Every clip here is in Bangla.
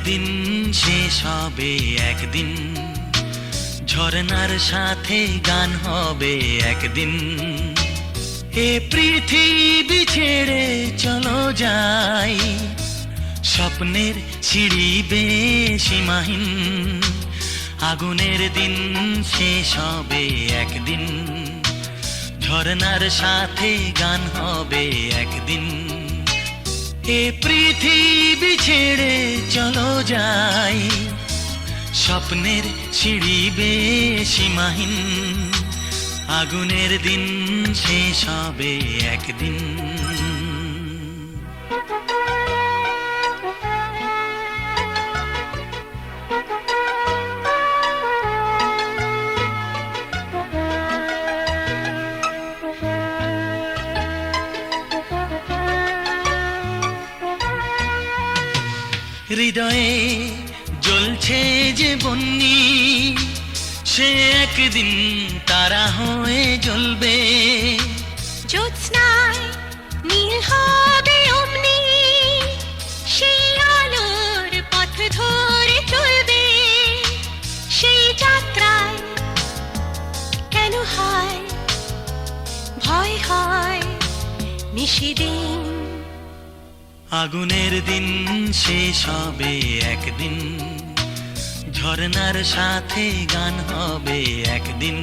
দিন শেষ হবে একদিন, ঝরনার সাথে গান হবে একদিন। এ পৃথিবী ছেড়ে চলো যাই, স্বপ্নের সিঁড়ি বেয়ে সীমাহীন। আগুনের দিন শেষ হবে একদিন, ঝরনার সাথে গান হবে একদিন। এ পৃথিবী ছেড়ে চলো যাই, স্বপ্নের সিঁড়ি বেয়ে সীমাহীন। আগুনের দিন শেষ হবে একদিন। হৃদয়ে জ্বলছে যে বন্যি, সে একদিন তারা হয়ে জ্বলবে। জ্যোৎস্নায় নীল হবে অমনি, সেই আলোর পথ ধরে চলবে। সেই যাত্রায় কেন হয় ভয়, হয় নিশিদিন। আগুনের দিন শেষ হবে একদিন, ঝরনার সাথে গান হবে একদিন।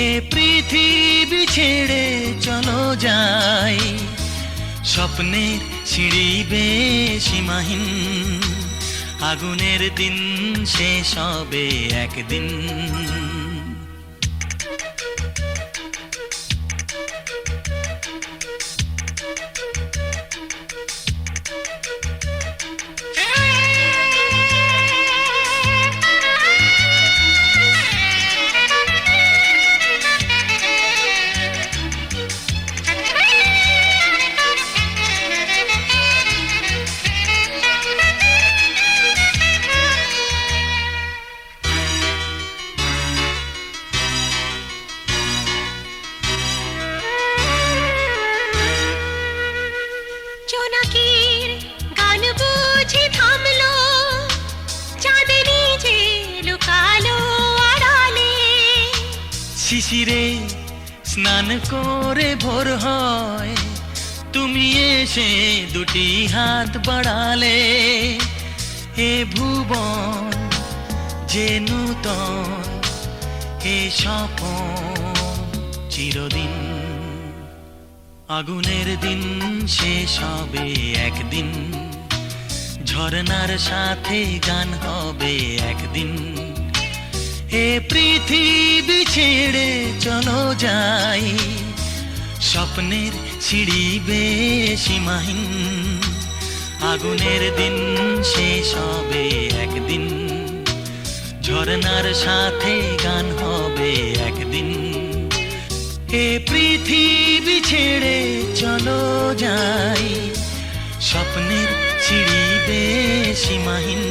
এ পৃথিবী ছেড়ে চলো যাই, স্বপ্নের সিঁড়ি বেয়ে সীমাহীন। আগুনের দিন শেষ হবে একদিন। জোনাকির গান বুঝি থামলো, চাঁদনি যে লুকালো আড়ালে। শিশিরে স্নান করে ভোর হয়, তুমি এসে দুটি হাত বাড়ালে। এ ভুবন যে নূতন, এ স্বপন চিরদিন। আগুনের দিন শেষ হবে একদিন, ঝরনার সাথে গান হবে একদিন। এ পৃথিবী ছেড়ে চলো যাই, স্বপ্নের সিঁড়ি বেয়ে সীমাহীন। আগুনের দিন শেষ হবে একদিন, ঝরনার সাথে গান হবে একদিন। এ পৃথিবী ছেড়ে চলো যাই, স্বপ্নের সিঁড়ি বেয়ে সীমাহীন।